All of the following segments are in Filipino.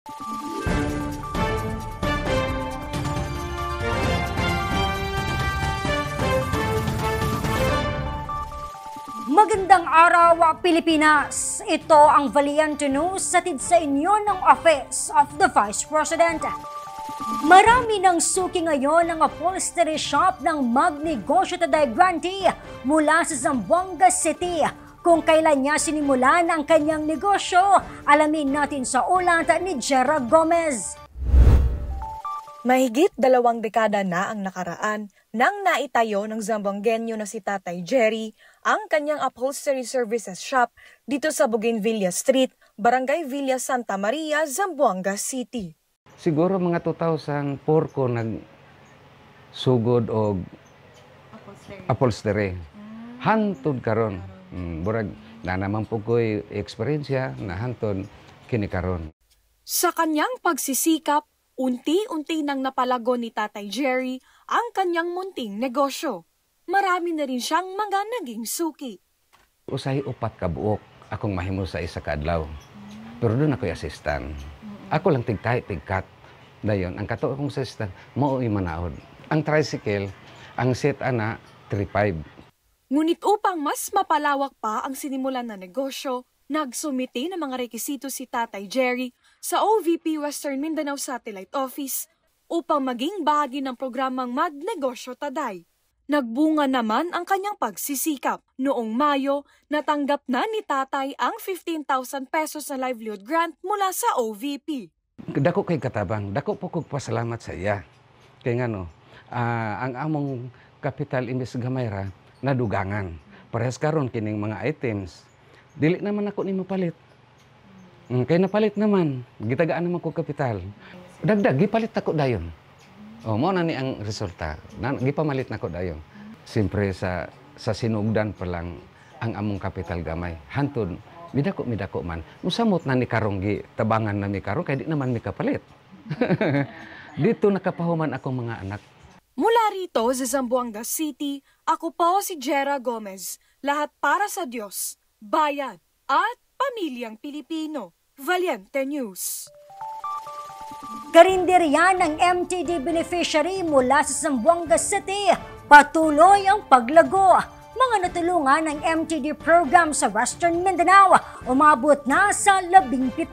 Magandang araw, Pilipinas! Ito ang Valiente News hatid sa inyo ng Office of the Vice President. Marami ng suki ngayon ang upholstery shop ng Magnegosyo Today grantee mula sa Zamboanga City. Kung kailan niya sinimulan ang kanyang negosyo, alamin natin sa ulat ni Jera Gomez. Mahigit 2 dekada na ang nakaraan nang naitayo ng Zamboangueño na si Tatay Jerry ang kanyang upholstery services shop dito sa Bougainvillea Street, Barangay Villa Santa Maria, Zamboanga City. Siguro mga 2004 ko nagsugod og upholstery. Hantod karon. Burag na naman po ko'y eksperyensya na hantod kini karon. Sa kanyang pagsisikap, unti-unti nang napalago ni Tatay Jerry ang kanyang munting negosyo. Marami na rin siyang mga naging suki. Usahay 4 ka buok akong mahimo sa isa ka adlaw. Pero doon ako'y assistant. Ako lang tigkat. Dayon, ang kato akong assistant, mau'y manaod. Ang tricycle, ang set ana, 3.5. Ngunit upang mas mapalawak pa ang sinimulan na negosyo, nagsumiti ng mga rekisito si Tatay Jerry sa OVP Western Mindanao Satellite Office upang maging bahagi ng programang Magnegosyo Today. Nagbunga naman ang kanyang pagsisikap. Noong Mayo, natanggap na ni Tatay ang 15,000 pesos na livelihood grant mula sa OVP. Dako kay katabang, dako po kong pasalamat sa iya. Kaya nga ang among kapital imbes gamay ra, nadugangan. Parehas karon kining mga items, dili naman ako ni mapalit. Kaya napalit naman, gitagaan naman ko kapital. Dagdag, gipalit ako dayon. Mo na ni ang resulta. Gipamalit na ko dayon. Siyempre sa sinugdan pa lang ang among kapital gamay. Hantod, midako man. Musamot na ni karong tabangan na mi karong, kaya di naman mi kapalit. Dito nakapahuman akong mga anak. Mula rito sa Zamboanga City, ako po si Jera Gomez. Lahat para sa Diyos, bayan at pamilyang Pilipino. Valiente News. Karinderya ng MTD beneficiary mula sa Zamboanga City, patuloy ang paglago. Mga natulungan ng MTD program sa Western Mindanao, umabot na sa 17.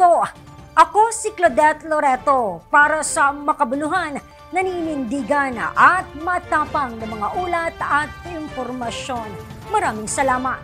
Ako si Claudette Loreto para sa makabuluhan, naninindigan at matapang na mga ulat at impormasyon. Maraming salamat.